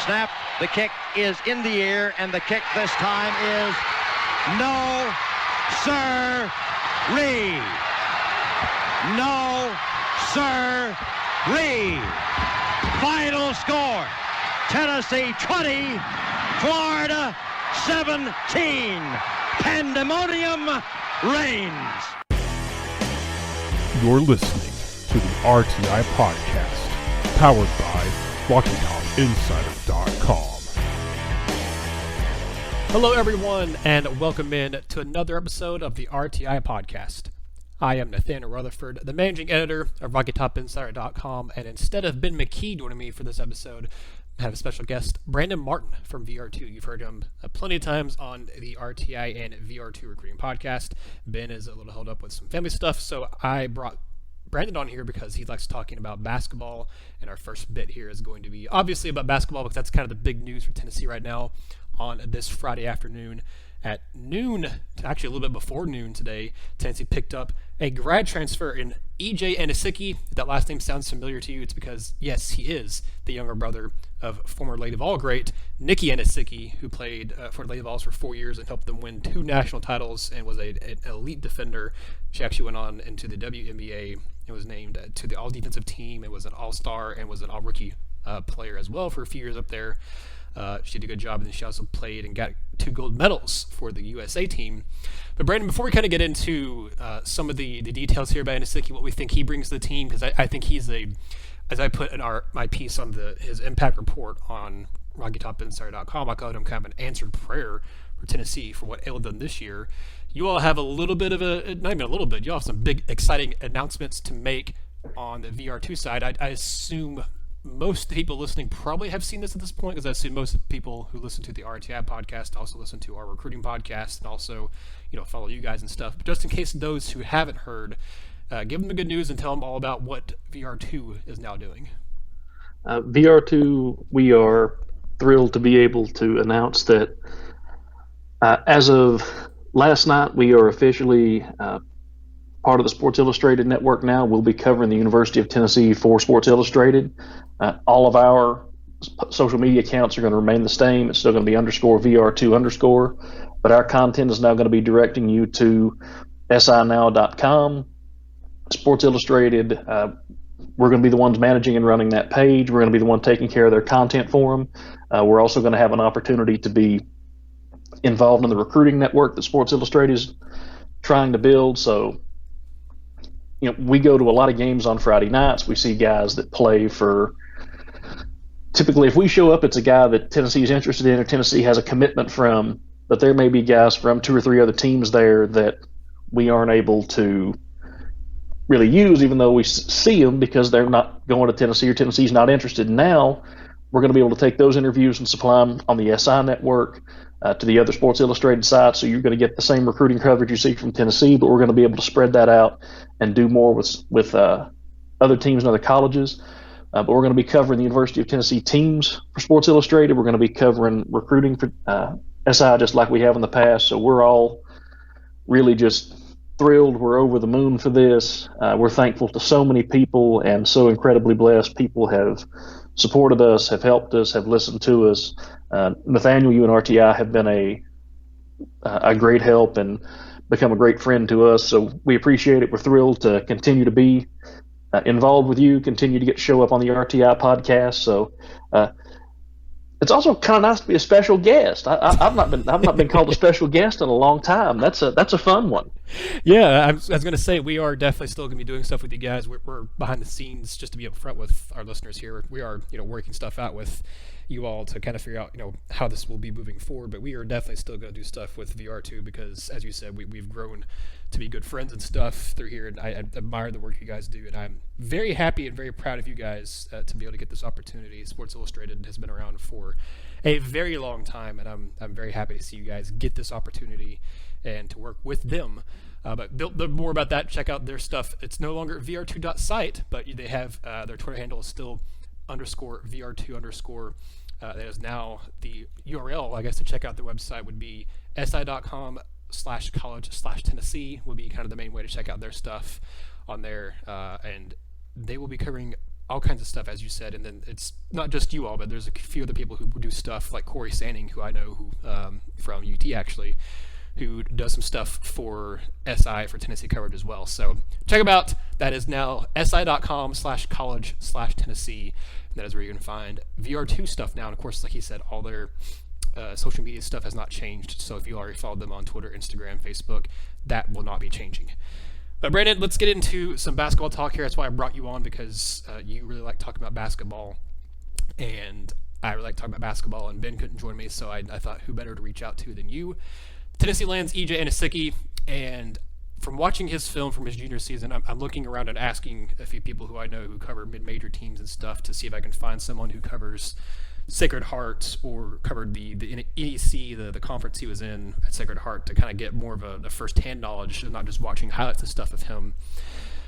snap. The kick is in the air, and the kick this time is no, sir-ree. No, sir-ree. Final score, Tennessee 20, Florida 17. Pandemonium reigns. You're listening to the RTI Podcast, powered by RockyTopInsider.com. Hello, everyone, and welcome in to another episode of the RTI Podcast. I am Nathaniel Rutherford, the managing editor of RockyTopInsider.com, and instead of Ben McKee joining me for this episode, I have a special guest, Brandon Martin from VR2. You've heard him plenty of times on the RTI and VR2 recruiting podcast. Ben is a little held up with some family stuff, so I brought Brandon on here because he likes talking about basketball, and our first bit here is going to be obviously about basketball because that's kind of the big news for Tennessee right now on this Friday afternoon. At noon, actually a little bit before noon today, Tennessee picked up a grad transfer in EJ Anosike. If that last name sounds familiar to you, it's because, yes, he is the younger brother of former Lady Vol great Nikki Anosike, who played for Lady Vols for 4 years and helped them win 2 national titles and was an elite defender. She actually went on into the WNBA and was named to the all-defensive team and was an all-star and was an all-rookie player as well for a few years up there. She did a good job, and then she also played and got 2 gold medals for the USA team. But Brandon, before we kind of get into some of the details here about Anosike, what we think he brings to the team, because I think he's as I put in my piece on his impact report on RockyTopInsider.com, I called him kind of an answered prayer for Tennessee for what ailed them this year. You all have a little bit of not even a little bit, you all have some big, exciting announcements to make on the VR2 side. I assume most people listening probably have seen this at this point, because I assume most of the people who listen to the RTI podcast also listen to our recruiting podcast and also, follow you guys and stuff. But just in case those who haven't heard, give them the good news and tell them all about what VR2 is now doing. VR2, we are thrilled to be able to announce that as of last night, we are officially part of the Sports Illustrated network now. We'll be covering the University of Tennessee for Sports Illustrated. All of our social media accounts are going to remain the same. It's still going to be _VR2_, but our content is now going to be directing you to sinow.com, Sports Illustrated. We're going to be the ones managing and running that page. We're going to be the one taking care of their content for them. We're also going to have an opportunity to be involved in the recruiting network that Sports Illustrated is trying to build. So, we go to a lot of games on Friday nights. We see guys that play for, typically if we show up, it's a guy that Tennessee is interested in or Tennessee has a commitment from, but there may be guys from 2 or 3 other teams there that we aren't able to really use, even though we see them because they're not going to Tennessee or Tennessee's not interested. Now we're going to be able to take those interviews and supply them on the SI network to the other Sports Illustrated sites. So you're going to get the same recruiting coverage you see from Tennessee, but we're going to be able to spread that out and do more with other teams and other colleges. But we're going to be covering the University of Tennessee teams for Sports Illustrated. We're going to be covering recruiting for SI just like we have in the past. So we're all really just thrilled. We're over the moon for this. We're thankful to so many people and so incredibly blessed. People have supported us, have helped us, have listened to us. Nathaniel, you and RTI have been a great help and become a great friend to us. So we appreciate it. We're thrilled to continue to be involved with you, continue to show up on the RTI podcast. So it's also kind of nice to be a special guest. I've not been called a special guest in a long time. That's a fun one. Yeah, I was going to say, we are definitely still going to be doing stuff with you guys. We're behind the scenes, just to be upfront with our listeners here. We are, working stuff out with you all to kind of figure out, how this will be moving forward. But we are definitely still going to do stuff with VR2 because, as you said, we've grown to be good friends and stuff through here. And I admire the work you guys do. And I'm very happy and very proud of you guys to be able to get this opportunity. Sports Illustrated has been around for a very long time, and I'm very happy to see you guys get this opportunity and to work with them. But more about that, check out their stuff. It's no longer vr2.site, but they have their Twitter handle is still _vr2_. That is now the URL, I guess, to check out their website would be si.com/college/Tennessee would be kind of the main way to check out their stuff on there. And they will be covering all kinds of stuff, as you said. And then it's not just you all, but there's a few other people who do stuff, like Corey Sanning, who I know from UT actually, who does some stuff for SI for Tennessee coverage as well. So check them out. That is now si.com/college/Tennessee. And that is where you can find VR2 stuff now. And of course, like he said, all their social media stuff has not changed. So if you already followed them on Twitter, Instagram, Facebook, that will not be changing. But Brandon, let's get into some basketball talk here. That's why I brought you on, because you really like talking about basketball, and I really like talking about basketball, and Ben couldn't join me, so I thought who better to reach out to than you. Tennessee lands EJ Anosike, and from watching his film from his junior season, I'm looking around and asking a few people who I know who cover mid-major teams and stuff to see if I can find someone who covers Sacred Heart or covered the NEC, the conference he was in at Sacred Heart, to kind of get more of a first-hand knowledge and not just watching highlights and stuff of him.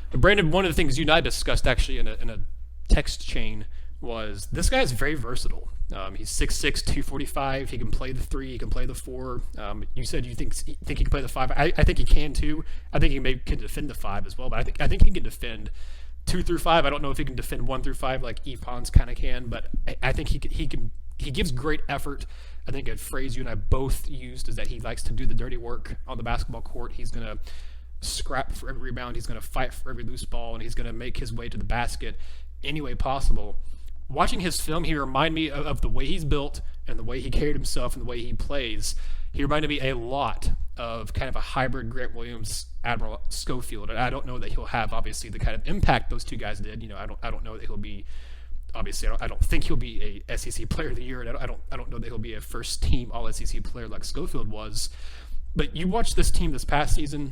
But Brandon, one of the things you and I discussed actually in a text chain was this guy is very versatile. He's 6'6", 245. He can play the 3. He can play the 4. You said you think he can play the 5. I think he can too. I think he maybe can defend the 5 as well. But I think he can defend 2 through 5. I don't know if he can defend 1 through 5 like Pons kind of can, but I think he can. He gives great effort. I think a phrase you and I both used is that he likes to do the dirty work on the basketball court. He's going to scrap for every rebound. He's going to fight for every loose ball, and he's going to make his way to the basket any way possible. Watching his film, he reminded me of the way he's built and the way he carried himself and the way he plays. He reminded me a lot of kind of a hybrid Grant Williams, Admiral Schofield. And I don't know that he'll have, obviously, the kind of impact those two guys did. You know, I don't know that he'll be, obviously, I don't think he'll be a SEC Player of the Year, and I don't know that he'll be a first-team All-SEC player like Schofield was. But you watched this team this past season,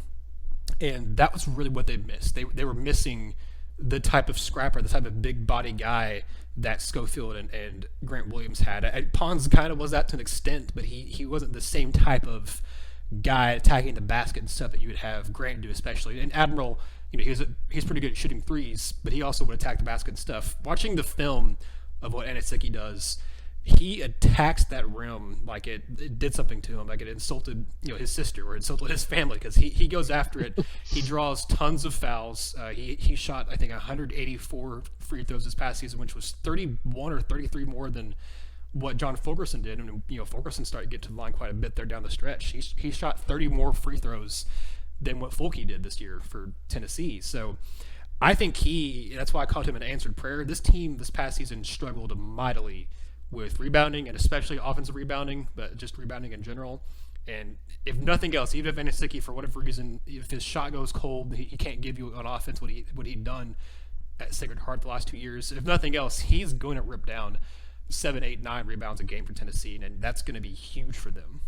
and that was really what they missed. They were missing the type of scrapper, the type of big body guy that Schofield and Grant Williams had. Pons kind of was that to an extent, but he wasn't the same type of guy attacking the basket and stuff that you would have Grant do, especially. And Admiral, you know, he's pretty good at shooting threes, but he also would attack the basket and stuff. Watching the film of what Anosike does, he attacks that rim like it did something to him, like it insulted, you know, his sister or insulted his family, because he goes after it. He draws tons of fouls. He shot, I think, 184 free throws this past season, which was 31 or 33 more than what John Fulkerson did. And, you know, Fulkerson started to get to the line quite a bit there down the stretch. He shot 30 more free throws than what Fulke did this year for Tennessee. So I think that's why I called him an answered prayer. This team this past season struggled mightily with rebounding, and especially offensive rebounding, but just rebounding in general. And if nothing else, even if Anosike, for whatever reason, if his shot goes cold, he can't give you on offense what he'd done at Sacred Heart the last 2 years. If nothing else, he's going to rip down 7, 8, 9 rebounds a game for Tennessee, and that's going to be huge for them.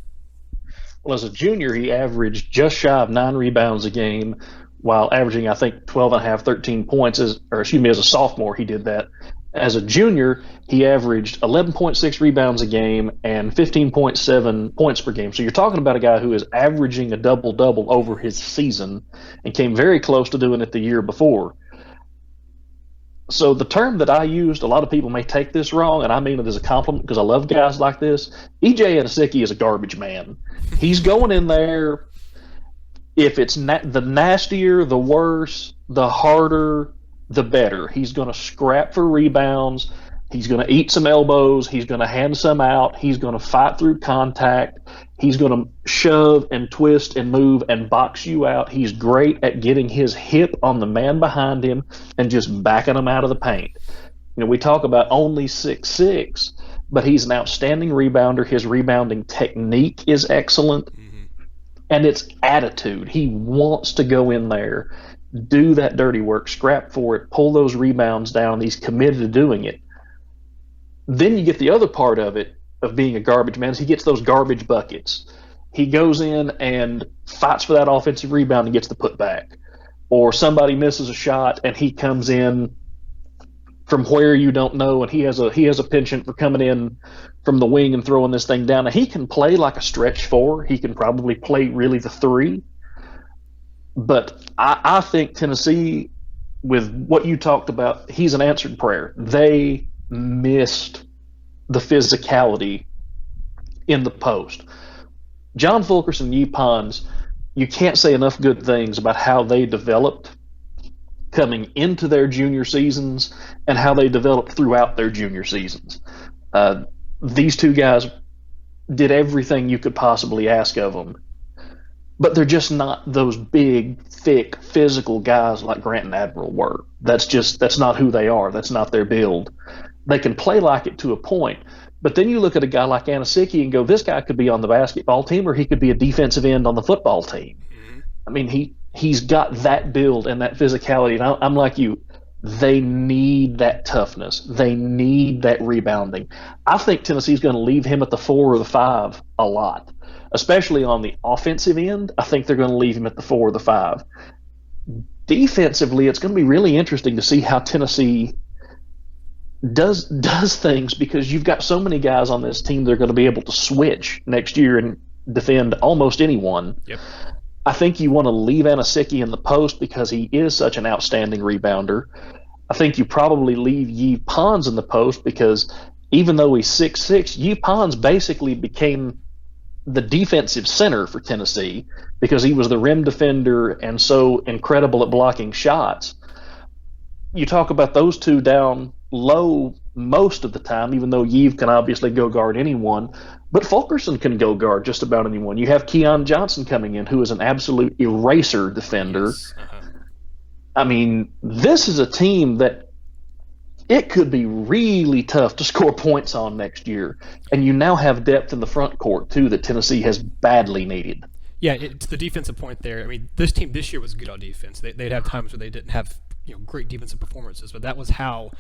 Well, as a junior, he averaged just shy of 9 rebounds a game, while averaging, I think, 12.5, 13 points. As a sophomore, he did that. As a junior, he averaged 11.6 rebounds a game and 15.7 points per game. So you're talking about a guy who is averaging a double-double over his season and came very close to doing it the year before. So the term that I used, a lot of people may take this wrong, and I mean it as a compliment because I love guys like this. EJ Anosike is a garbage man. He's going in there, if it's the nastier, the worse, the harder, the better. He's going to scrap for rebounds. He's going to eat some elbows. He's going to hand some out. He's going to fight through contact. He's going to shove and twist and move and box you out. He's great at getting his hip on the man behind him and just backing him out of the paint. You know, we talk about only 6'6", but he's an outstanding rebounder. His rebounding technique is excellent. And it's attitude. He wants to go in there, do that dirty work, scrap for it, pull those rebounds down. He's committed to doing it. Then you get the other part of it, of being a garbage man, is he gets those garbage buckets. He goes in and fights for that offensive rebound and gets the putback. Or somebody misses a shot and he comes in from where you don't know, and he has a penchant for coming in from the wing and throwing this thing down. And he can play like a stretch 4. He can probably play really the 3. But I think Tennessee, with what you talked about, he's an answered prayer. They missed the physicality in the post. John Fulkerson and Pons, you can't say enough good things about how they developed coming into their junior seasons and how they developed throughout their junior seasons. These two guys did everything you could possibly ask of them, but they're just not those big, thick, physical guys like Grant and Admiral were. That's not who they are. That's not their build. They can play like it to a point, but then you look at a guy like Anosike and go, this guy could be on the basketball team or he could be a defensive end on the football team. I mean, he's got that build and that physicality, and I'm like you. They need that toughness. They need that rebounding. I think Tennessee's going to leave him at the 4 or the 5 a lot, especially on the offensive end. I think they're going to leave him at the 4 or the 5. Defensively, it's going to be really interesting to see how Tennessee does things, because you've got so many guys on this team that are going to be able to switch next year and defend almost anyone. Yep. I think you want to leave Anosike in the post because he is such an outstanding rebounder. I think you probably leave Yves Pons in the post because even though he's 6'6", Yves Pons basically became the defensive center for Tennessee because he was the rim defender and so incredible at blocking shots. You talk about those two down low most of the time, even though Yves can obviously go guard anyone. But Fulkerson can go guard just about anyone. You have Keon Johnson coming in, who is an absolute eraser defender. Yes. I mean, this is a team that it could be really tough to score points on next year. And you now have depth in the front court, too, that Tennessee has badly needed. Yeah, it's the defensive point there. I mean, this team this year was good on defense. They'd have times where they didn't have great defensive performances, but that was how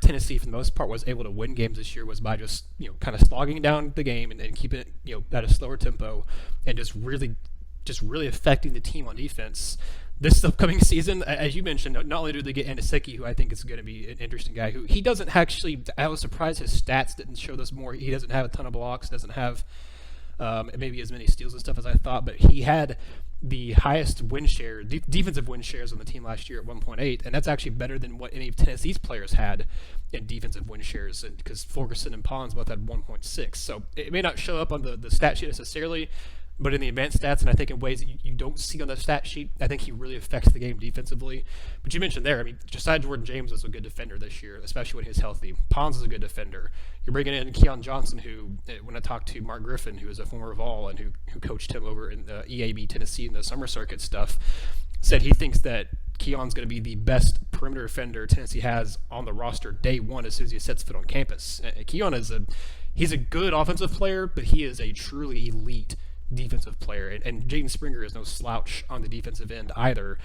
Tennessee, for the most part, was able to win games this year, was by just kind of slogging down the game and keeping it at a slower tempo and just really affecting the team on defense. This upcoming season, as you mentioned, not only do they get Anosike, who I think is going to be an interesting guy, who he doesn't actually. I was surprised his stats didn't show this more. He doesn't have a ton of blocks, doesn't have maybe as many steals and stuff as I thought, but he had the highest win share, defensive win shares on the team last year at 1.8, and that's actually better than what any of Tennessee's players had in defensive win shares, because Fulkerson and Pons both had 1.6. So it may not show up on the stat sheet necessarily, but in the advanced stats, and I think in ways that you don't see on the stat sheet, I think he really affects the game defensively. But you mentioned there, I mean, Josiah Jordan-James was a good defender this year, especially when he was healthy. Pons is a good defender. You're bringing in Keon Johnson, who, when I talked to Mark Griffin, who is a former Vol and who coached him over in EAB Tennessee in the summer circuit stuff, said he thinks that Keon's going to be the best perimeter defender Tennessee has on the roster day one as soon as he sets foot on campus. Keon he's a good offensive player, but he is a truly elite defensive player, and Jaden Springer is no slouch on the defensive end either.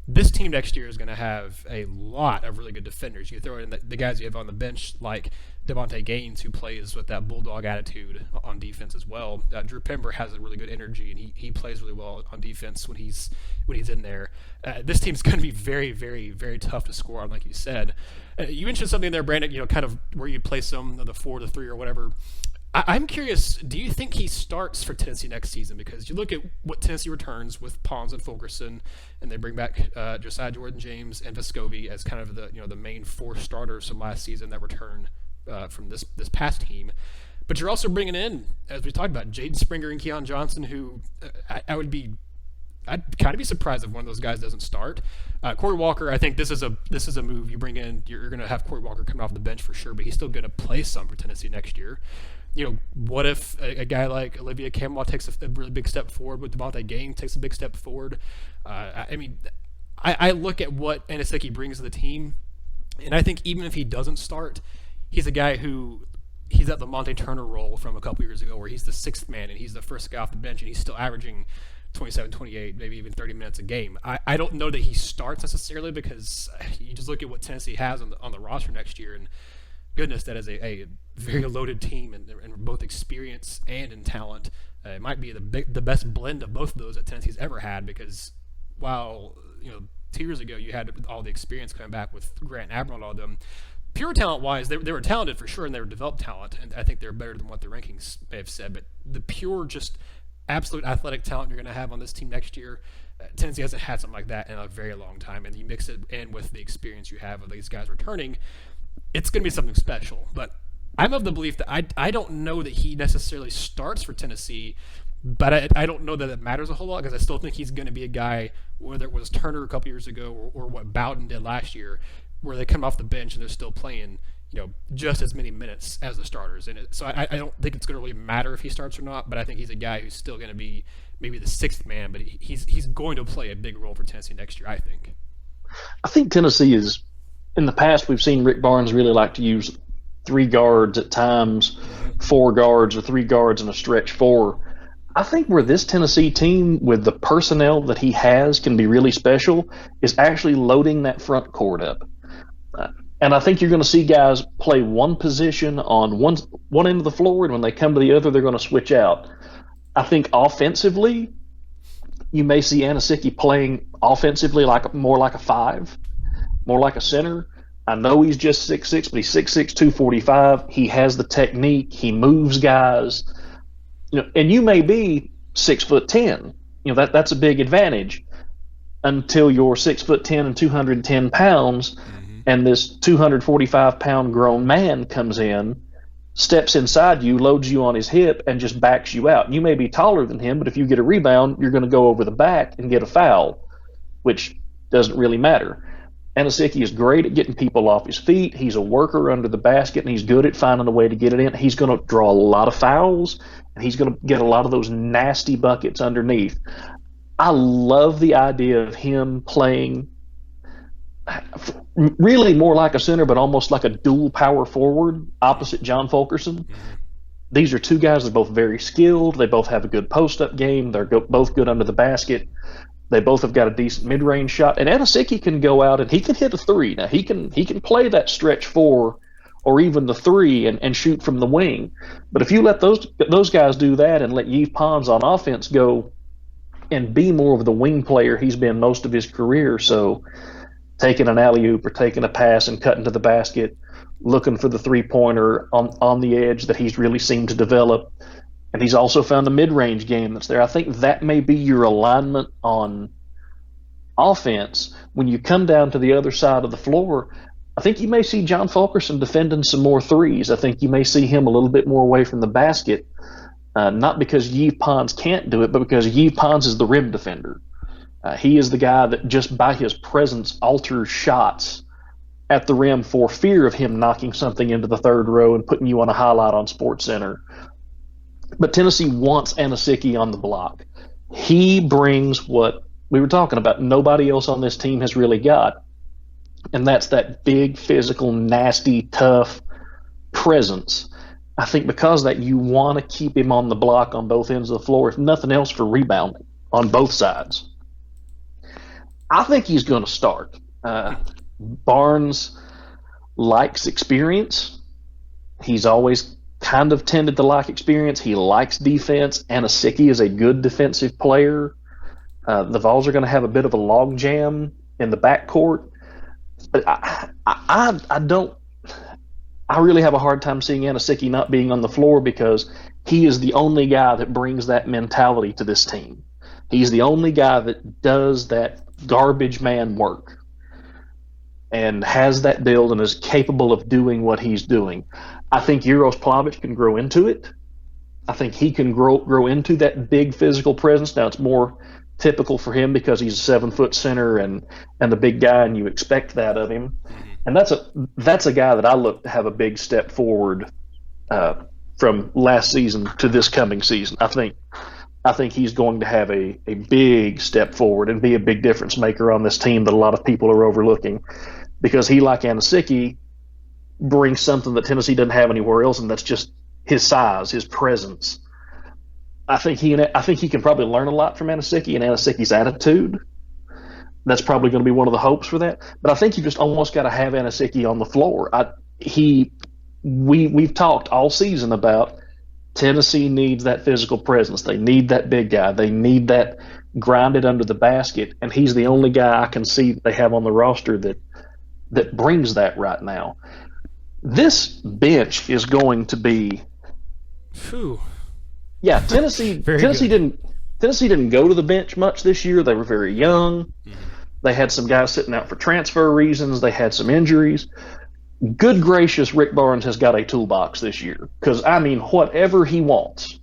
This team next year is going to have a lot of really good defenders. You throw in the guys you have on the bench like Devontae Gaines, who plays with that bulldog attitude on defense as well. Drew Pember has a really good energy, and he plays really well on defense when he's in there. This team's going to be very, very, very tough to score on, like you said. You mentioned something there, Brandon, kind of where you place them, the 4 to 3 or whatever. I'm curious, do you think he starts for Tennessee next season? Because you look at what Tennessee returns with Pons and Fulkerson, and they bring back Josiah Jordan-James and Vescovi as kind of the main 4 starters from last season that return from this past team. But you're also bringing in, as we talked about, Jaden Springer and Keon Johnson, who I'd kind of be surprised if one of those guys doesn't start. Corey Walker, I think this is a move you bring in. You're going to have Corey Walker coming off the bench for sure, but he's still going to play some for Tennessee next year. What if a guy like Olivia Campbell takes a really big step forward, with Devontae Gaines takes a big step forward? I look at what Anosike brings to the team, and I think even if he doesn't start, he's a guy who he's at the Monte Turner role from a couple years ago, where he's the 6th man and he's the first guy off the bench, and he's still averaging 27, 28, maybe even 30 minutes a game. I don't know that he starts necessarily, because you just look at what Tennessee has on the roster next year, and goodness, that is a very loaded team in both experience and in talent. It might be the best blend of both of those that Tennessee's ever had, because while 2 years ago you had all the experience coming back with Grant and Admiral and all of them, pure talent-wise, they were talented for sure, and they were developed talent, and I think they're better than what the rankings may have said. But the pure, just absolute athletic talent you're going to have on this team next year, Tennessee hasn't had something like that in a very long time, and you mix it in with the experience you have of these guys returning, it's going to be something special. But I'm of the belief that I don't know that he necessarily starts for Tennessee, But I don't know that it matters a whole lot because I still think he's going to be a guy, whether it was Turner a couple years ago or what Bowden did last year, where they come off the bench and they're still playing, just as many minutes as the starters. So I don't think it's going to really matter if he starts or not, but I think he's a guy who's still going to be maybe the sixth man, but he's going to play a big role for Tennessee next year, I think. I think Tennessee is, in the past, we've seen Rick Barnes really like to use 3 guards at times, 4 guards or 3 guards and a stretch 4. I think where this Tennessee team, with the personnel that he has, can be really special is actually loading that front court up. And I think you're going to see guys play one position on one end of the floor, and when they come to the other, they're going to switch out. I think offensively, you may see Anosike playing offensively more like a 5, more like a center. I know he's just 6'6", but he's 6'6", 245. He has the technique. He moves guys. And you may be 6'10". That's a big advantage until you're 6'10" and 210 pounds, and this 245-pound grown man comes in, steps inside you, loads you on his hip, and just backs you out. You may be taller than him, but if you get a rebound, you're going to go over the back and get a foul, which doesn't really matter. Anosike is great at getting people off his feet. He's a worker under the basket, and he's good at finding a way to get it in. He's going to draw a lot of fouls, and he's going to get a lot of those nasty buckets underneath. I love the idea of him playing really more like a center, but almost like a dual power forward opposite John Fulkerson. These are 2 guys that are both very skilled. They both have a good post-up game. They're both good under the basket. They both have got a decent mid-range shot. And Anosike can go out and he can hit a 3. Now, he can play that stretch 4 or even the 3 and shoot from the wing. But if you let those guys do that and let Yves Pons on offense go and be more of the wing player he's been most of his career, so taking an alley-oop or taking a pass and cutting to the basket, looking for the three-pointer on the edge that he's really seemed to develop. And he's also found a mid-range game that's there. I think that may be your alignment on offense. When you come down to the other side of the floor, I think you may see John Fulkerson defending some more threes. I think you may see him a little bit more away from the basket, not because Yves Pons can't do it, but because Yves Pons is the rim defender. He is the guy that just by his presence alters shots at the rim for fear of him knocking something into the third row and putting you on a highlight on SportsCenter. But Tennessee wants Anosike on the block. He brings what we were talking about. Nobody else on this team has really got. And that's that big, physical, nasty, tough presence. I think because of that, you want to keep him on the block on both ends of the floor, if nothing else for rebounding on both sides. I think he's going to start. Barnes likes experience. He's always kind of tended to like experience. He likes defense. Anosike is a good defensive player. The Vols are going to have a bit of a log jam in the backcourt. But I really have a hard time seeing Anosike not being on the floor because he is the only guy that brings that mentality to this team. He's the only guy that does that garbage man work and has that build and is capable of doing what he's doing. I think Uros Plavic can grow into it. I think he can grow into that big physical presence. Now, it's more typical for him because he's a 7-foot center and the big guy, and you expect that of him. And that's a guy that I look to have a big step forward from last season to this coming season. I think he's going to have a big step forward and be a big difference maker on this team that a lot of people are overlooking, because he, like Anosike, brings something that Tennessee doesn't have anywhere else, and that's just his size, his presence. I think he can probably learn a lot from Anosike and Anosike's attitude. That's probably going to be one of the hopes for that. But I think you just almost got to have Anosike on the floor. We've talked all season about Tennessee needs that physical presence. They need that big guy. They need that grounded under the basket, and he's the only guy I can see they have on the roster that brings that right now. This bench is going to be. Phew. Yeah, Tennessee didn't go to the bench much this year. They were very young. Mm-hmm. They had some guys sitting out for transfer reasons. They had some injuries. Good gracious, Rick Barnes has got a toolbox this year, because, I mean, whatever he wants,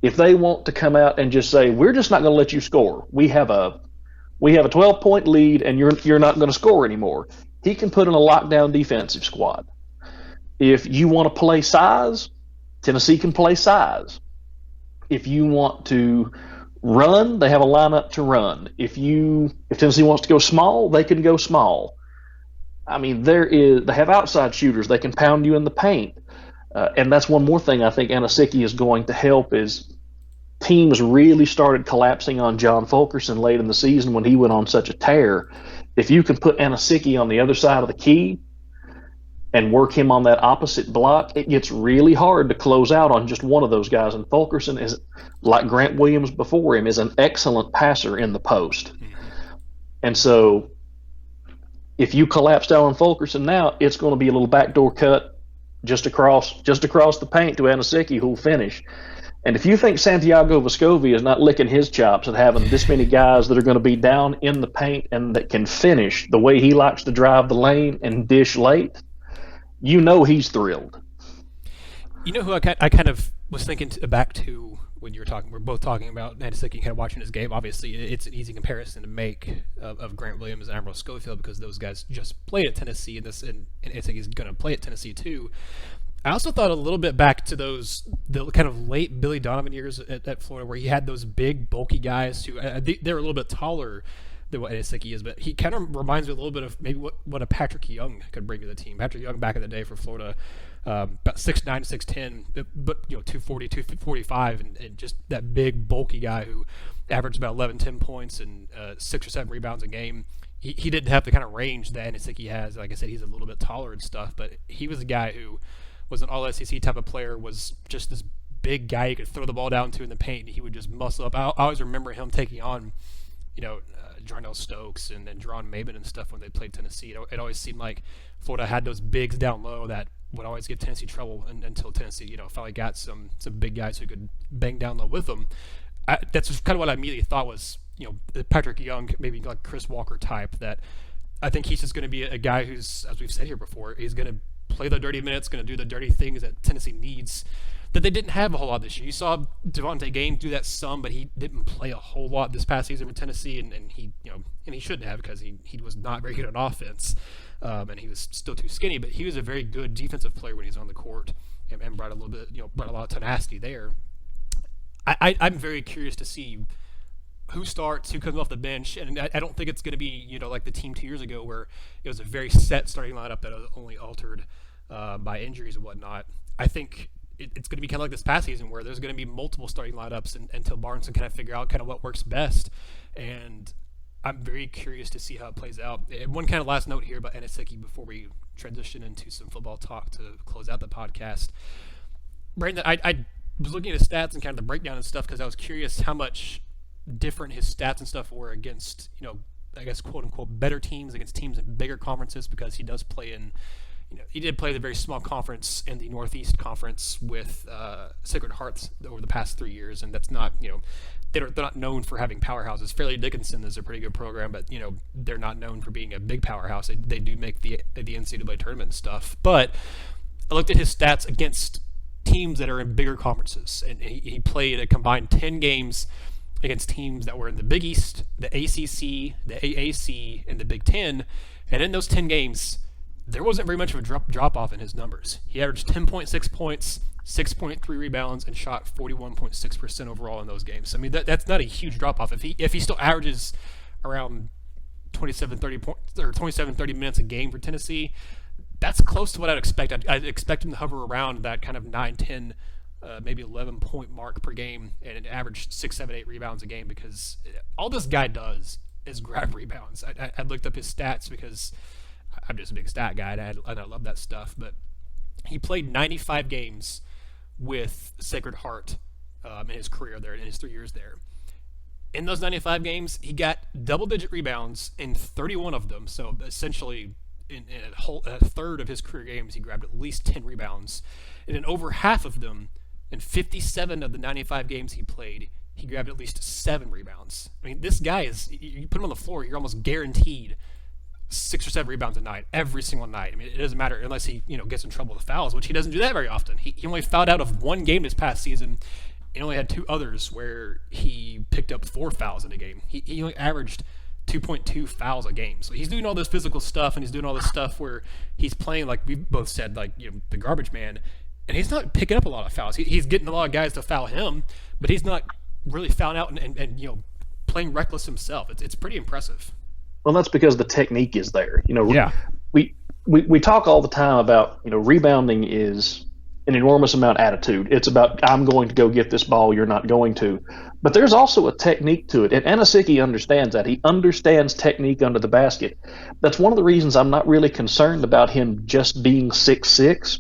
if they want to come out and just say, we're just not going to let you score. We have a 12-point lead, and you're not going to score anymore. He can put in a lockdown defensive squad. If you want to play size, Tennessee can play size. If you want to run, they have a lineup to run. If Tennessee wants to go small, they can go small. I mean, they have outside shooters. They can pound you in the paint. And that's one more thing I think Anosike is going to help is teams really started collapsing on John Fulkerson late in the season when he went on such a tear. If you can put Anosike on the other side of the key and work him on that opposite block, it gets really hard to close out on just one of those guys. And Fulkerson is, like Grant Williams before him, is an excellent passer in the post. And so if you collapse down on Fulkerson now, it's going to be a little backdoor cut just across the paint to Anosike, who will finish. And if you think Santiago Vescovi is not licking his chops at having this many guys that are going to be down in the paint and that can finish the way he likes to drive the lane and dish late, you know he's thrilled. You know who I kind of was thinking back to when you were talking. We're both talking about Anosike and kind of watching his game. Obviously, it's an easy comparison to make of Grant Williams and Admiral Schofield because those guys just played at Tennessee, and Anosike's going to play at Tennessee too. I also thought a little bit back to the kind of late Billy Donovan years at Florida, where he had those big, bulky guys who they're a little bit taller than what Anosike is, but he kind of reminds me a little bit of maybe what a Patrick Young could bring to the team. Patrick Young back in the day for Florida, about 6'9", 6'10", but 240, 245, and just that big, bulky guy who averaged about 11, 10 points and 6 or 7 rebounds a game. He didn't have the kind of range that Anosike has. Like I said, he's a little bit taller and stuff, but he was a guy who was an all-SEC type of player, was just this big guy you could throw the ball down to in the paint, and he would just muscle up. I always remember him taking on, Jarnell Stokes and Jerron Maben and stuff when they played Tennessee. It always seemed like Florida had those bigs down low that would always give Tennessee trouble until Tennessee, finally got some big guys who could bang down low with them. That's just kind of what I immediately thought was, Patrick Young, maybe like Chris Walker type, that I think he's just going to be a guy who's, as we've said here before, he's going to play the dirty minutes, going to do the dirty things that Tennessee needs that they didn't have a whole lot this year. You saw Devontae Gaines do that some, but he didn't play a whole lot this past season for Tennessee, and he he shouldn't have because he was not very good on offense, and he was still too skinny. But he was a very good defensive player when he was on the court, and brought a lot of tenacity there. I'm very curious to see who starts, who comes off the bench, and I don't think it's going to be like the team 2 years ago where it was a very set starting lineup that was only altered by injuries and whatnot. I think it's going to be kind of like this past season where there's going to be multiple starting lineups until Barnes can kind of figure out kind of what works best, and I'm very curious to see how it plays out. And one kind of last note here about Anosike before we transition into some football talk to close out the podcast. Brandon, I was looking at his stats and kind of the breakdown and stuff because I was curious how much different his stats and stuff were against, I guess, quote unquote, better teams, against teams in bigger conferences, because he does play in, he did play the very small conference in the Northeast Conference with Sacred Hearts over the past 3 years, and that's not, they're not known for having powerhouses. Fairleigh Dickinson is a pretty good program, but they're not known for being a big powerhouse. They do make the NCAA tournament and stuff. But I looked at his stats against teams that are in bigger conferences, and he played a combined 10 games against teams that were in the Big East, the ACC, the AAC, and the Big Ten. And in those 10 games, there wasn't very much of a drop-off in his numbers. He averaged 10.6 points, 6.3 rebounds, and shot 41.6% overall in those games. I mean, that's not a huge drop-off. If he still averages around 27-30 minutes a game for Tennessee, that's close to what I'd expect. I'd expect him to hover around that kind of 9-10, maybe 11-point mark per game, and average 6, 7, 8 rebounds a game, because all this guy does is grab rebounds. I looked up his stats because I'm just a big stat guy, and I love that stuff. But he played 95 games with Sacred Heart in his career there, in his 3 years there. In those 95 games, he got double-digit rebounds in 31 of them. So essentially, in a third of his career games, he grabbed at least 10 rebounds. And in over half of them, in 57 of the 95 games he played, he grabbed at least 7 rebounds. I mean, this guy is, you put him on the floor, you're almost guaranteed 6 or 7 rebounds a night, every single night. I mean, it doesn't matter unless he, gets in trouble with fouls, which he doesn't do that very often. He only fouled out of 1 game this past season, and only had 2 others where he picked up 4 fouls in a game. He only averaged 2.2 fouls a game. So he's doing all this physical stuff, and he's doing all this stuff where he's playing, like we both said, like, you know, the garbage man, and he's not picking up a lot of fouls. He's getting a lot of guys to foul him, but he's not really fouling out and you know, playing reckless himself. It's pretty impressive. Well, that's because the technique is there. You know, Yeah. We talk all the time about, you know, rebounding is an enormous amount of attitude. It's about, I'm going to go get this ball, you're not going to. But there's also a technique to it, and Anosike understands that. He understands technique under the basket. That's one of the reasons I'm not really concerned about him just being 6'6"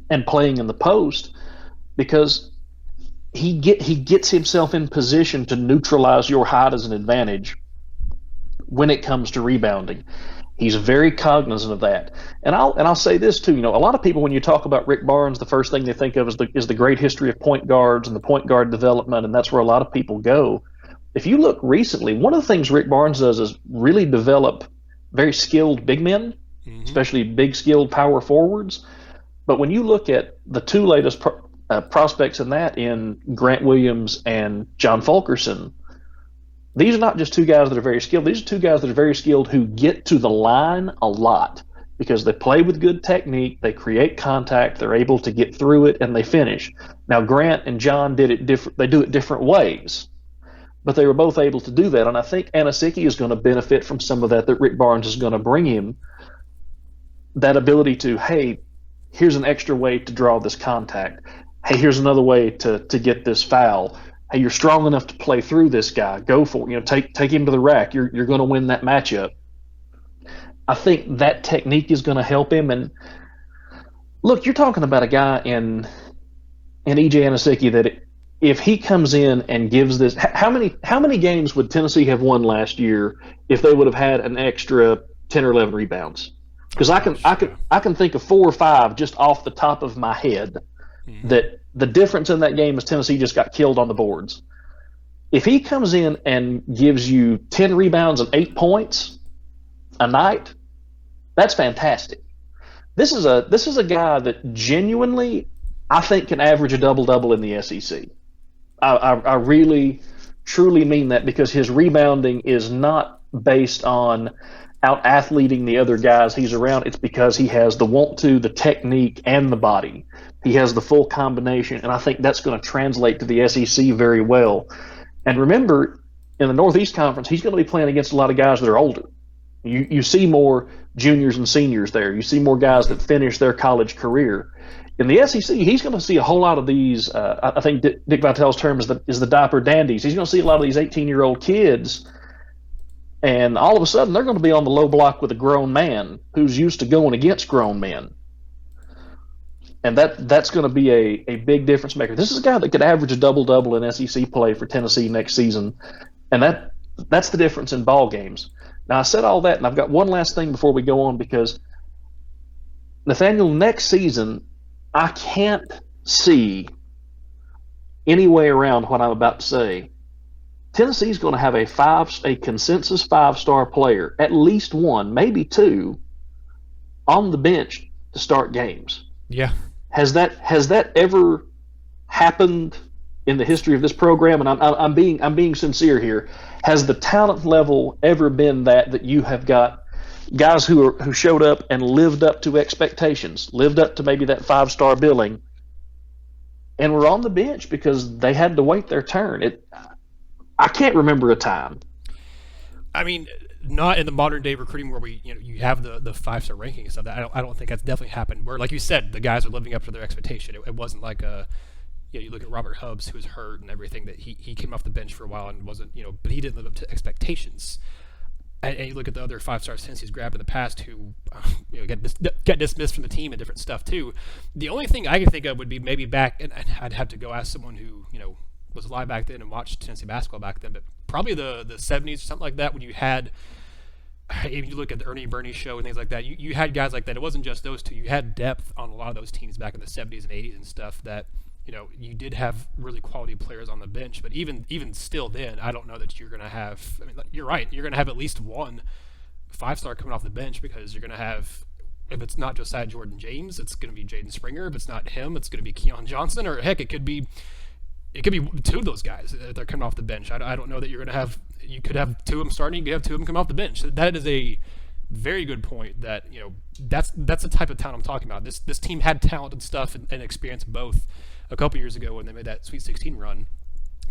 and playing in the post, because he gets himself in position to neutralize your height as an advantage when it comes to rebounding. He's very cognizant of that. And I'll say this too, you know, a lot of people, when you talk about Rick Barnes, the first thing they think of is the great history of point guards and the point guard development, and that's where a lot of people go. If you look recently, one of the things Rick Barnes does is really develop very skilled big men, especially big skilled power forwards. But when you look at the 2 latest prospects in that, in Grant Williams and John Fulkerson, these are not just 2 guys that are very skilled. These are 2 guys that are very skilled who get to the line a lot because they play with good technique, they create contact, they're able to get through it, and they finish. Now, Grant and John did it different. They do it different ways, but they were both able to do that. And I think Anosike is going to benefit from some of that Rick Barnes is going to bring him, that ability to, hey, here's an extra way to draw this contact. Hey, here's another way to get this foul. Hey, you're strong enough to play through this guy. Go for it. You know, take him to the rack. You're going to win that matchup. I think that technique is going to help him. And look, you're talking about a guy in EJ Anosike that if he comes in and gives this, how many games would Tennessee have won last year if they would have had an extra 10 or 11 rebounds? Because I can think of 4 or 5 just off the top of my head that the difference in that game is Tennessee just got killed on the boards. If he comes in and gives you 10 rebounds and 8 points a night, that's fantastic. This is a guy that genuinely, I think, can average a double-double in the SEC. I really, truly mean that, because his rebounding is not based on out-athleting the other guys he's around. It's because he has the want to, the technique, and the body. He has the full combination, and I think that's going to translate to the SEC very well. And remember, in the Northeast Conference, he's going to be playing against a lot of guys that are older. You see more juniors and seniors there. You see more guys that finish their college career. In the SEC, he's going to see a whole lot of these, I think Dick Vitale's term is the diaper dandies. He's going to see a lot of these 18-year-old kids, and all of a sudden they're going to be on the low block with a grown man who's used to going against grown men. And that's going to be a big difference maker. This is a guy that could average a double-double in SEC play for Tennessee next season, and that's the difference in ball games. Now, I said all that, and I've got one last thing before we go on, because, Nathaniel, next season, I can't see any way around what I'm about to say. Tennessee's going to have a consensus 5-star player, at least one, maybe 2, on the bench to start games. Yeah. Has that ever happened in the history of this program? And I'm being sincere here. Has the talent level ever been that you have got guys who showed up and lived up to expectations, lived up to maybe that 5-star billing, and were on the bench because they had to wait their turn? I can't remember a time. I mean, not in the modern day recruiting where you have the 5-star ranking and stuff. I don't think that's definitely happened. Where, like you said, the guys are living up to their expectation. It wasn't like you look at Robert Hubbs, who was hurt and everything, that he came off the bench for a while and wasn't, but he didn't live up to expectations. And you look at the other 5-star Tennessee's grabbed in the past who get dismissed from the team and different stuff too. The only thing I can think of would be maybe back, and I'd have to go ask someone who was alive back then and watched Tennessee basketball back then, but probably the 70s or something like that, when you had, if you look at the Ernie Burney show and things like that, you had guys like that. It wasn't just those two. You had depth on a lot of those teams back in the 70s and 80s and stuff that, you did have really quality players on the bench. But even still then, I don't know that you're going to have, you're right, you're going to have at least one 5-star coming off the bench, because you're going to have, if it's not Josiah Jordan James, it's going to be Jaden Springer. If it's not him, it's going to be Keon Johnson, or heck, it could be it could be two of those guys that are coming off the bench. I don't know that you could have two of them starting, you could have two of them come off the bench. That is a very good point. That that's the type of talent I'm talking about. This team had talent and stuff and experience both a couple years ago when they made that Sweet 16 run.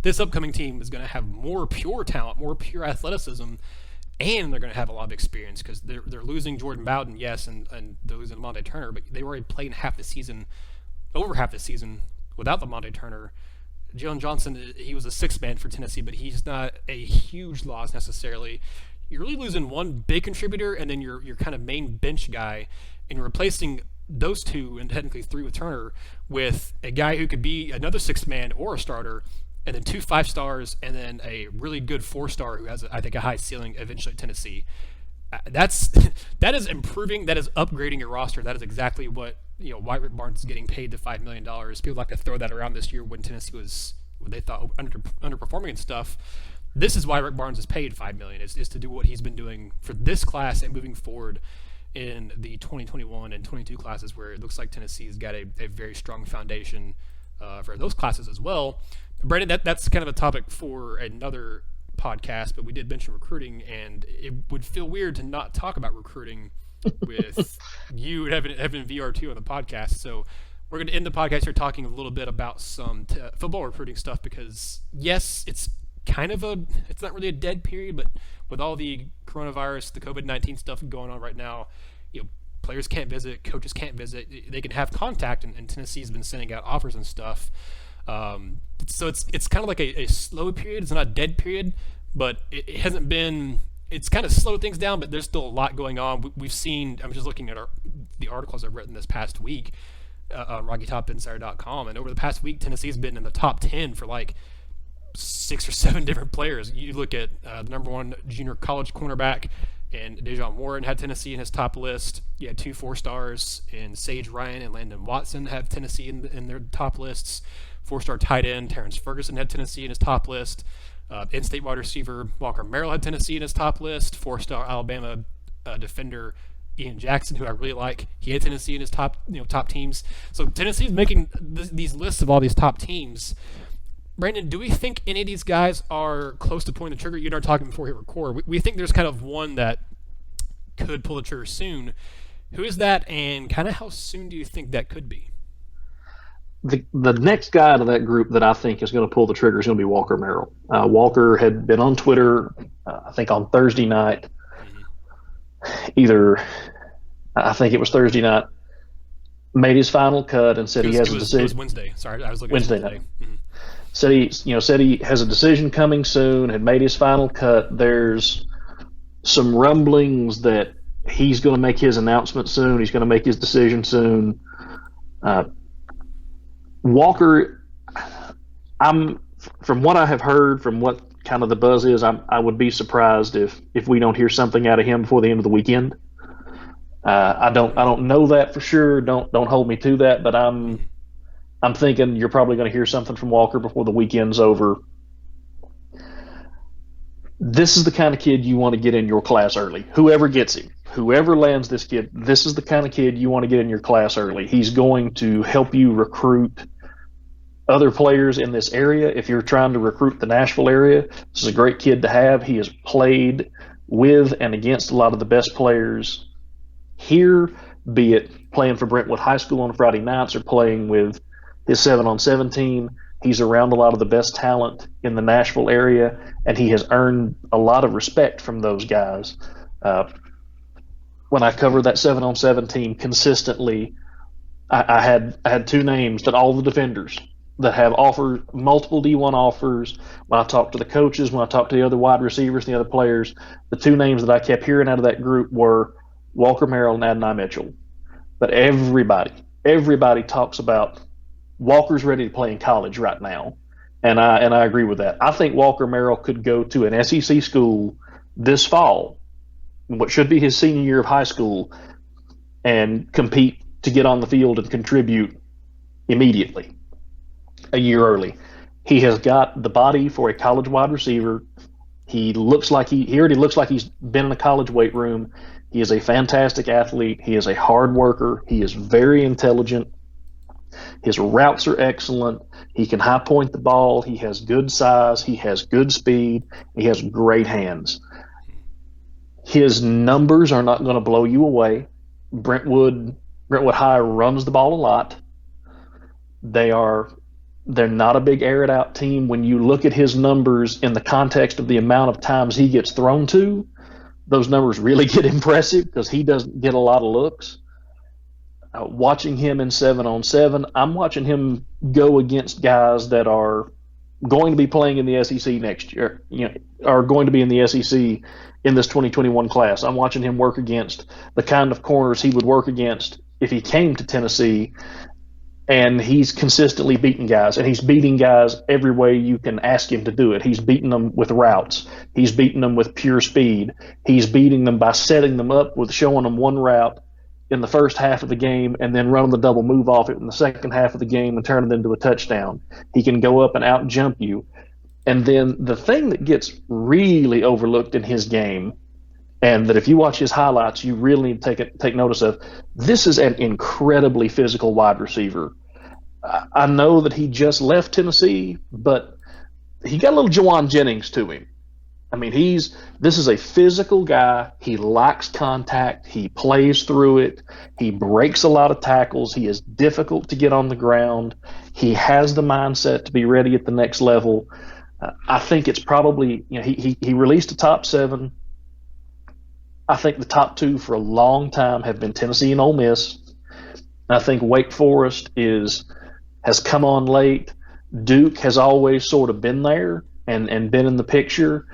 This upcoming team is going to have more pure talent, more pure athleticism, and they're going to have a lot of experience because they're losing Jordan Bowden, yes, and they're losing Lamonte Turner, but they were already playing over half the season without Lamonte Turner. Jalen Johnson, he was a sixth man for Tennessee, but he's not a huge loss necessarily. You're really losing one big contributor and then your kind of main bench guy, and you're replacing those two, and technically three with Turner, with a guy who could be another sixth man or a starter, and then 2 5-stars, and then a really good 4-star who has, I think, a high ceiling eventually at Tennessee. That is improving. That is upgrading your roster. That is exactly what White Rick Barnes is getting paid the $5 million. People like to throw that around this year when Tennessee was what they thought underperforming and stuff. This is why Rick Barnes is paid $5 million, is to do what he's been doing for this class and moving forward in the 2021 and 22 classes, where it looks like Tennessee's got a very strong foundation for those classes as well. Brandon, that's kind of a topic for another podcast, but we did mention recruiting, and it would feel weird to not talk about recruiting with you having VR2 on the podcast. So we're going to end the podcast here talking a little bit about some football recruiting stuff, because yes, it's not really a dead period, but with all the coronavirus, the COVID-19 stuff going on right now, players can't visit, coaches can't visit, they can have contact, and Tennessee's been sending out offers and stuff. So it's kind of like a slow period. It's not a dead period, but it hasn't been. It's kind of slowed things down, but there's still a lot going on. We've seen. I'm just looking at the articles I've written this past week on RockyTopInsider.com, and over the past week, Tennessee's been in the top 10 for like 6 or 7 different players. You look at the number 1 junior college cornerback, and Dejon Warren had Tennessee in his top list. You had 2 4-stars, and Sage Ryan and Landon Watson have Tennessee in their top lists. 4-star tight end Terrence Ferguson had Tennessee in his top list. In-state wide receiver Walker Merrill had Tennessee in his top list. 4-star Alabama defender Ian Jackson, who I really like, he had Tennessee in his top teams. So Tennessee's making these lists of all these top teams. Brandon, do we think any of these guys are close to pulling the trigger? You and I were talking before we record. We think there's kind of one that could pull the trigger soon. Who is that, and kind of how soon do you think that could be? The next guy to that group that I think is going to pull the trigger is going to be Walker Merrill. Walker had been on Twitter, I think on Thursday night. I think it was Thursday night, made his final cut and said he has a decision. It was Wednesday. Sorry, I was looking Wednesday at Wednesday. Mm-hmm. Said he has a decision coming soon, had made his final cut. There's some rumblings that he's going to make his announcement soon. He's going to make his decision soon. Walker, from what I have heard, from what kind of the buzz is, I would be surprised if we don't hear something out of him before the end of the weekend. I don't know that for sure. Don't hold me to that, but I'm thinking you're probably going to hear something from Walker before the weekend's over. This is the kind of kid you want to get in your class early. Whoever gets him, whoever lands this kid, this is the kind of kid you want to get in your class early. He's going to help you recruit other players in this area. If you're trying to recruit the Nashville area, this is a great kid to have. He has played with and against a lot of the best players here, be it playing for Brentwood High School on Friday nights or playing with his 7-on-7 team. He's around a lot of the best talent in the Nashville area, and he has earned a lot of respect from those guys. When I covered that 7-on-7 team consistently, I had 2 names that all the defenders that have offered multiple D1 offers. When I talked to the coaches, when I talked to the other wide receivers and the other players, the 2 names that I kept hearing out of that group were Walker Merrill and Adonai Mitchell. But everybody talks about Walker's ready to play in college right now, and I agree with that. I think Walker Merrill could go to an SEC school this fall, what should be his senior year of high school, and compete to get on the field and contribute immediately, a year early. He has got the body for a college wide receiver. He already looks like he's been in a college weight room. He is a fantastic athlete. He is a hard worker. He is very intelligent. His routes are excellent. He can high point the ball. He has good size. He has good speed. He has great hands. His numbers are not going to blow you away. Brentwood High runs the ball a lot. They're not a big air it out team. When you look at his numbers in the context of the amount of times he gets thrown to, those numbers really get impressive because he doesn't get a lot of looks. Watching him in 7-on-7, I'm watching him go against guys that are going to be playing in the SEC next year, are going to be in the SEC in this 2021 class. I'm watching him work against the kind of corners he would work against if he came to Tennessee, and he's consistently beating guys, and he's beating guys every way you can ask him to do it. He's beating them with routes. He's beating them with pure speed. He's beating them by setting them up with showing them one route in the first half of the game and then running the double move off it in the second half of the game and turn it into a touchdown. He can go up and out jump you. And then the thing that gets really overlooked in his game, and that if you watch his highlights, you really need to take notice of, this is an incredibly physical wide receiver. I know that he just left Tennessee, but he got a little Jawan Jennings to him. I mean, this is a physical guy. He likes contact. He plays through it. He breaks a lot of tackles. He is difficult to get on the ground. He has the mindset to be ready at the next level. I think it's probably, he released a top 7. I think the top 2 for a long time have been Tennessee and Ole Miss. I think Wake Forest has come on late. Duke has always sort of been there and been in the picture.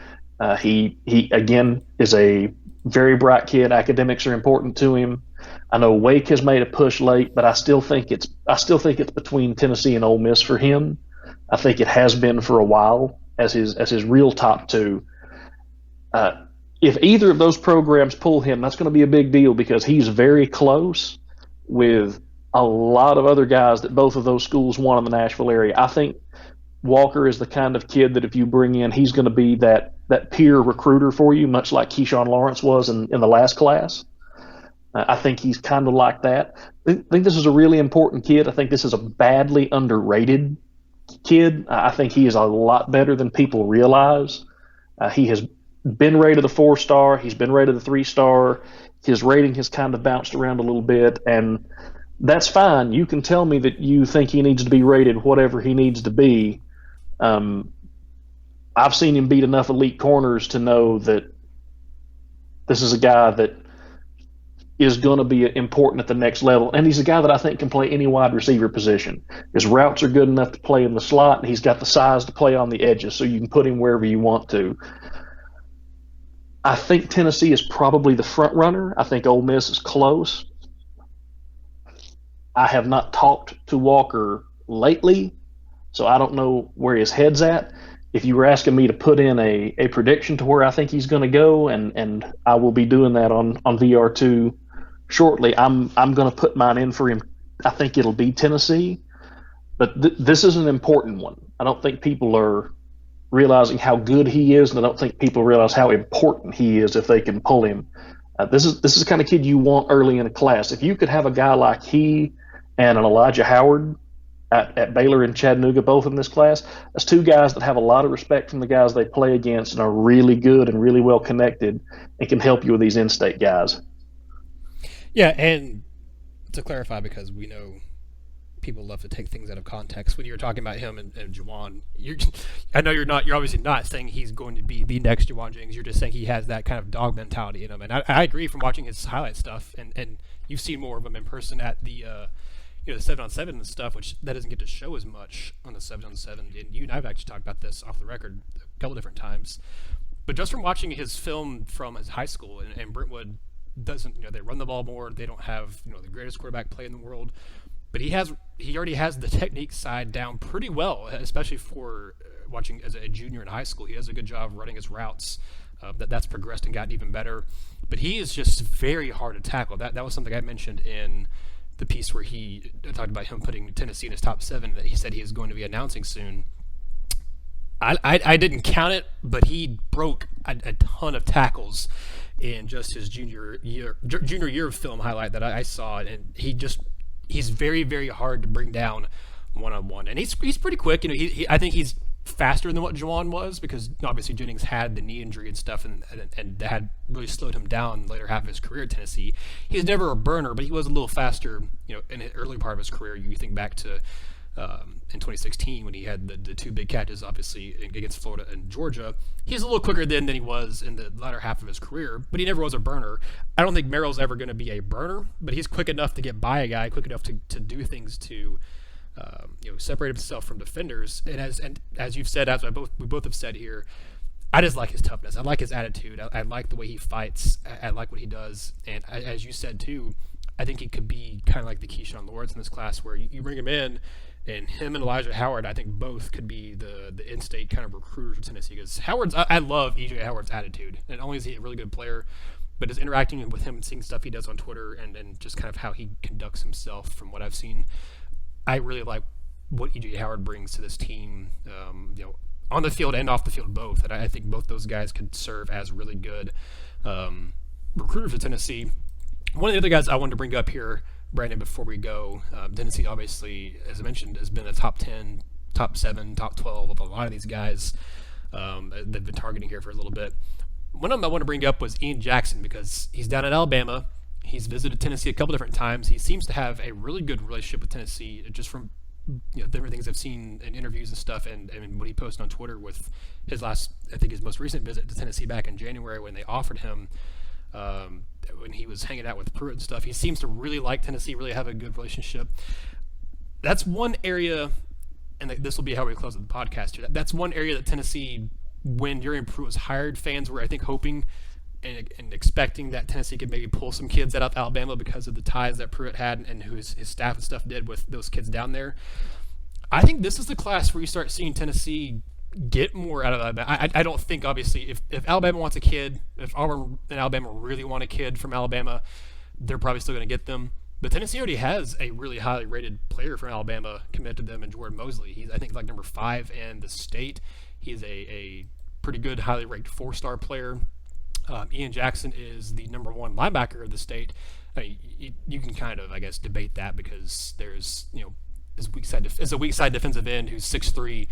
He again is a very bright kid. Academics are important to him. I know Wake has made a push late, but I still think it's between Tennessee and Ole Miss for him. I think it has been for a while as his real top 2. If either of those programs pull him, that's going to be a big deal because he's very close with a lot of other guys that both of those schools want in the Nashville area. I think Walker is the kind of kid that if you bring in, he's going to be that peer recruiter for you, much like Keyshawn Lawrence was in the last class. I think he's kind of like that. I think this is a really important kid. I think this is a badly underrated kid. I think he is a lot better than people realize. He has been rated a 4-star. He's been rated a 3-star. His rating has kind of bounced around a little bit, and that's fine. You can tell me that you think he needs to be rated whatever he needs to be. I've seen him beat enough elite corners to know that this is a guy that is going to be important at the next level, and he's a guy that I think can play any wide receiver position. His routes are good enough to play in the slot, and he's got the size to play on the edges, so you can put him wherever you want to. I think Tennessee is probably the front runner. I think Ole Miss is close. I have not talked to Walker lately, so I don't know where his head's at. If you were asking me to put in a prediction to where I think he's going to go, and I will be doing that on VR2 shortly, I'm going to put mine in for him. I think it'll be Tennessee, but this is an important one. I don't think people are realizing how good he is, and I don't think people realize how important he is if they can pull him. This is the kind of kid you want early in a class. If you could have a guy like he and an Elijah Howard at Baylor and Chattanooga, both in this class, that's 2 guys that have a lot of respect from the guys they play against and are really good and really well connected and can help you with these in-state guys. Yeah, and to clarify, because we know people love to take things out of context. When you're talking about him and Jawan, I know you're obviously not saying he's going to be the next Jawan Jennings. You're just saying he has that kind of dog mentality in him. And I agree from watching his highlight stuff, and you've seen more of him in person at the the 7-on-7 and stuff, which that doesn't get to show as much on the 7-on-7. And you and I have actually talked about this off the record a couple different times. But just from watching his film from his high school, and Brentwood doesn't, they run the ball more. They don't have the greatest quarterback play in the world. But he already has the technique side down pretty well, especially for watching as a junior in high school. He does a good job running his routes. That's progressed and gotten even better. But he is just very hard to tackle. That was something I mentioned in the piece where he talked about him putting Tennessee in his top 7 that he said he is going to be announcing soon. I didn't count it, but he broke a ton of tackles in just his junior year of film highlight that I saw, and he's very, very hard to bring down one-on-one. And he's pretty quick. I think he's faster than what Juwan was, because obviously Jennings had the knee injury and stuff, and that had really slowed him down later half of his career at Tennessee. He was never a burner, but he was a little faster, in the early part of his career. You think back to in 2016 when he had the two big catches, obviously, against Florida and Georgia. He's a little quicker than he was in the latter half of his career, but he never was a burner. I don't think Merrill's ever going to be a burner, but he's quick enough to get by a guy, quick enough to do things to separate himself from defenders. And as you've said, as we both have said here, I just like his toughness. I like his attitude. I like the way he fights. I like what he does. And as you said too, I think he could be kind of like the Keyshawn Lawrence in this class, where you bring him in, and him and Elijah Howard, I think both could be the in-state kind of recruiters for Tennessee. Because I love EJ Howard's attitude. Not only is he a really good player, but just interacting with him and seeing stuff he does on Twitter and just kind of how he conducts himself from what I've seen, I really like what EJ Howard brings to this team, on the field and off the field both. And I think both those guys could serve as really good recruiters for Tennessee. One of the other guys I wanted to bring up here, Brandon, before we go, Tennessee obviously, as I mentioned, has been a top 10, top 7, top 12 of a lot of these guys they've been targeting here for a little bit. One of them I want to bring up was Ian Jackson, because he's down in Alabama. He's visited Tennessee a couple different times. He seems to have a really good relationship with Tennessee, just from different things I've seen in interviews and stuff, and what he posted on Twitter with his most recent visit to Tennessee back in January when they offered him, when he was hanging out with Pruitt and stuff. He seems to really like Tennessee, really have a good relationship. That's one area, and this will be how we close the podcast here. That's one area that Tennessee, when Urian Pruitt was hired, fans were, I think, hoping and expecting that Tennessee could maybe pull some kids out of Alabama because of the ties that Pruitt had and who his staff and stuff did with those kids down there. I think this is the class where you start seeing Tennessee get more out of Alabama. I don't think, obviously, if Alabama wants a kid, if Auburn and Alabama really want a kid from Alabama, they're probably still going to get them. But Tennessee already has a really highly rated player from Alabama committed to them in Jordan Mosley. He's, I think, like number 5 in the state. He's a pretty good, highly ranked 4-star player. Ian Jackson is the number 1 linebacker of the state. I mean, you can kind of, I guess, debate that, because there's, as a weak side defensive end who's 6'3",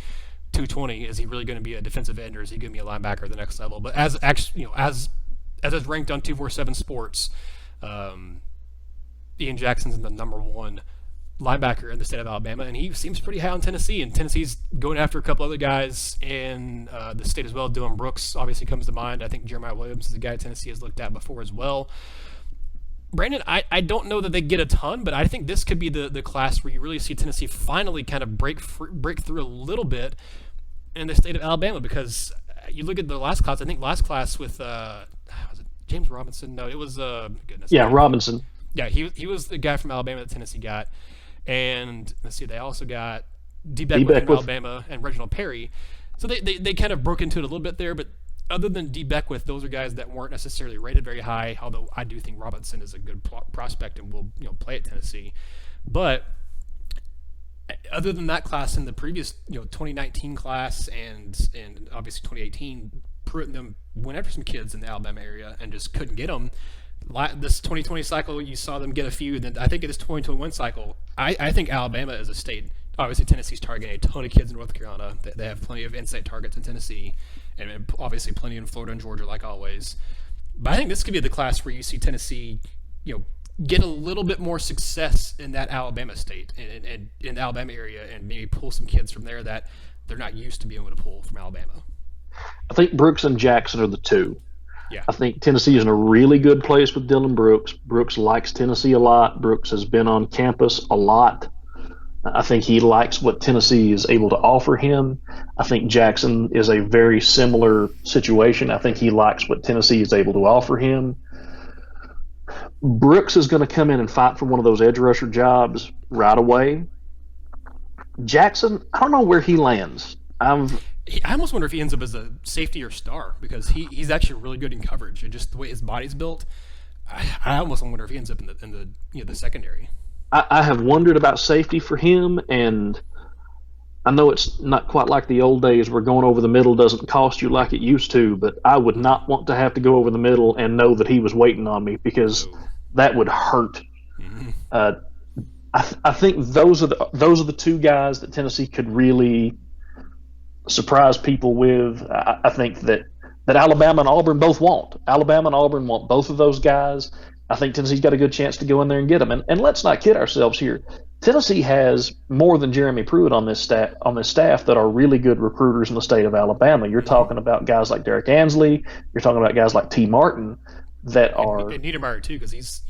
220, is he really going to be a defensive end, or is he going to be a linebacker at the next level? But as it's ranked on 247 Sports, Ian Jackson's the number 1 linebacker in the state of Alabama, and he seems pretty high on Tennessee, and Tennessee's going after a couple other guys in the state as well. Dylan Brooks obviously comes to mind. I think Jeremiah Williams is a guy Tennessee has looked at before as well. Brandon, I don't know that they get a ton, but I think this could be the class where you really see Tennessee finally kind of break through a little bit in the state of Alabama, because you look at the last class. I think last class with was it James Robinson? No, it was goodness. Yeah, Robinson. Yeah, he was the guy from Alabama that Tennessee got. And let's see, they also got D. Beckwith from Alabama and Reginald Perry. So they kind of broke into it a little bit there, but other than D. Beckwith, those are guys that weren't necessarily rated very high, although I do think Robinson is a good prospect and will play at Tennessee. But other than that class, in the previous 2019 class and obviously 2018, Pruitt and them went after some kids in the Alabama area and just couldn't get them. This 2020 cycle, you saw them get a few. Then I think in this 2021 cycle, I think Alabama is a state. Obviously, Tennessee's targeting a ton of kids in North Carolina. They have plenty of in-state targets in Tennessee, and obviously plenty in Florida and Georgia, like always. But I think this could be the class where you see Tennessee, get a little bit more success in that Alabama state and in the Alabama area, and maybe pull some kids from there that they're not used to being able to pull from Alabama. I think Brooks and Jackson are the two. Yeah. I think Tennessee is in a really good place with Dylan Brooks. Brooks likes Tennessee a lot. Brooks has been on campus a lot. I think he likes what Tennessee is able to offer him. I think Jackson is a very similar situation. I think he likes what Tennessee is able to offer him. Brooks is going to come in and fight for one of those edge rusher jobs right away. Jackson, I don't know where he lands. I almost wonder if he ends up as a safety or star, because he's actually really good in coverage, and just the way his body's built, I almost wonder if he ends up in the secondary. I have wondered about safety for him, and I know it's not quite like the old days where going over the middle doesn't cost you like it used to, but I would not want to have to go over the middle and know that he was waiting on me, because that would hurt. Mm-hmm. I think those are the two guys that Tennessee could really surprise people with. I think that Alabama and Auburn both want. Alabama and Auburn want both of those guys. I think Tennessee's got a good chance to go in there and get them. And let's not kid ourselves here. Tennessee has more than Jeremy Pruitt on this staff that are really good recruiters in the state of Alabama. You're talking about guys like Derek Ansley. You're talking about guys like T. Martin that are. And Niedermeyer too, because he's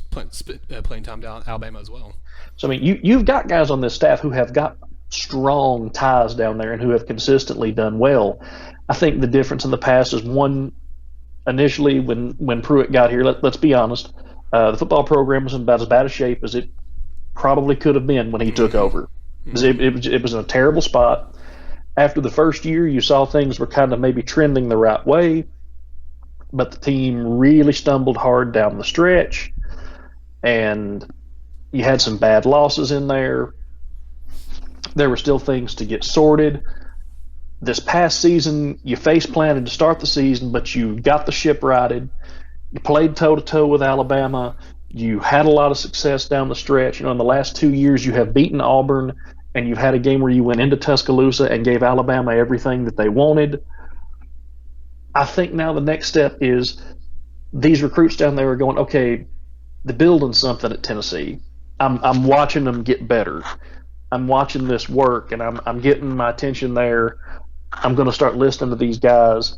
playing time down in Alabama as well. So I mean, you've got guys on this staff who have got strong ties down there and who have consistently done well. I think the difference in the past is one. Initially, when Pruitt got here, let's be honest, the football program was in about as bad a shape as it probably could have been when he took over. It was in a terrible spot. After the first year, you saw things were kind of maybe trending the right way, but the team really stumbled hard down the stretch, and you had some bad losses in there. There were still things to get sorted. This past season, you face planted to start the season, but you got the ship righted. You played toe-to-toe with Alabama. You had a lot of success down the stretch. In the last 2 years, you have beaten Auburn, and you've had a game where you went into Tuscaloosa and gave Alabama everything that they wanted. I think now the next step is these recruits down there are going, okay, they're building something at Tennessee. I'm watching them get better. I'm watching this work, and I'm getting my attention there. I'm going to start listening to these guys.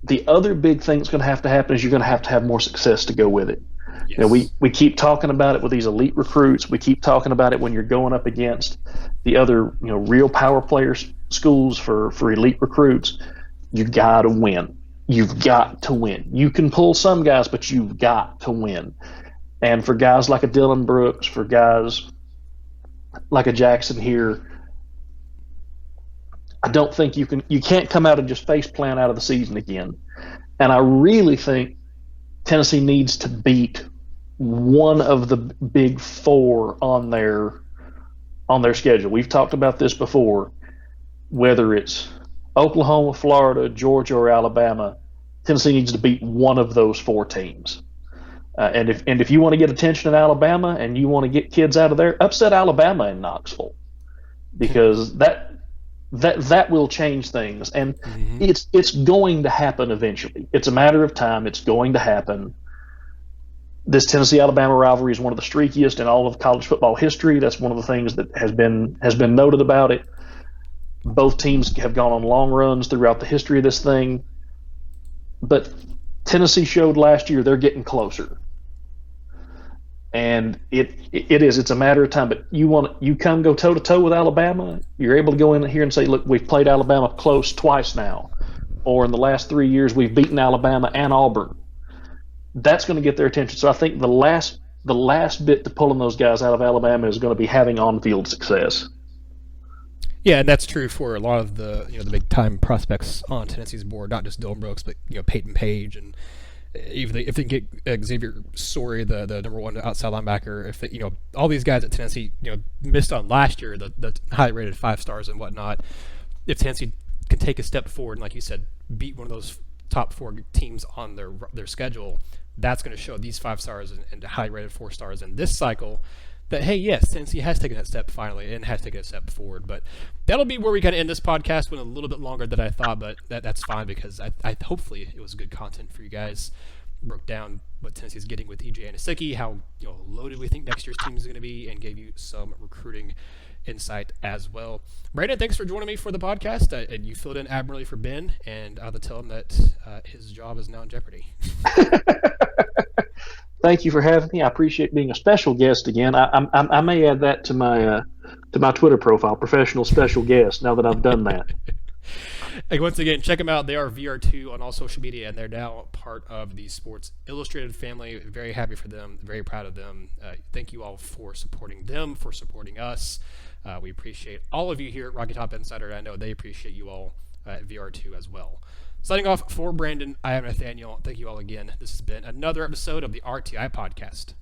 The other big thing that's going to happen is you're going to have more success to go with it. Yes. We keep talking about it with these elite recruits. We keep talking about it when you're going up against the other real power players schools for elite recruits. You got to win. You've got to win. You can pull some guys, but you've got to win. And for guys like a Dylan Brooks, for guys like a Jackson here, I don't think you can't come out and just face plant out of the season again. And I really think Tennessee needs to beat one of the big four on their schedule. We've talked about this before. Whether it's Oklahoma, Florida, Georgia, or Alabama, Tennessee needs to beat one of those four teams. And if you want to get attention in Alabama and you want to get kids out of there, upset Alabama in Knoxville, because that will change things, and it's going to happen eventually. It's a matter of time. It's going to happen. This Tennessee-Alabama rivalry is one of the streakiest in all of college football history. That's one of the things that has been noted about it. Both teams have gone on long runs throughout the history of this thing, but Tennessee showed last year they're getting closer. And it's a matter of time. But you come go toe to toe with Alabama, you're able to go in here and say, look, we've played Alabama close twice now, or in the last 3 years we've beaten Alabama and Auburn. That's going to get their attention. So I think the last bit to pulling those guys out of Alabama is going to be having on-field success. Yeah, and that's true for a lot of the the big time prospects on Tennessee's board, not just Dylan Brooks, but Peyton Page, and if they can get Xavier Sorey, the number one outside linebacker, if they, all these guys at Tennessee missed on last year, the highly rated 5 stars and whatnot. If Tennessee can take a step forward and, like you said, beat one of those top 4 teams on their schedule, that's going to show these 5 stars and highly rated 4 stars in this cycle that, hey, yes, Tennessee has taken that step finally and has taken a step forward. But that'll be where we kind of end this podcast. Went a little bit longer than I thought, but that's fine, because I hopefully it was good content for you guys. Broke down what Tennessee's getting with EJ Anosike, how loaded we think next year's team is going to be, and gave you some recruiting insight as well. Brandon, thanks for joining me for the podcast. And you filled in admirably for Ben, and I have to tell him that his job is now in jeopardy. Thank you for having me. I appreciate being a special guest again. I may add that to my Twitter profile, professional special guest, now that I've done that. And once again, check them out. They are VR2 on all social media, and they're now part of the Sports Illustrated family. Very happy for them. Very proud of them. Thank you all for supporting them, for supporting us. We appreciate all of you here at Rocky Top Insider. I know they appreciate you all at VR2 as well. Signing off for Brandon, I am Nathaniel. Thank you all again. This has been another episode of the RTI Podcast.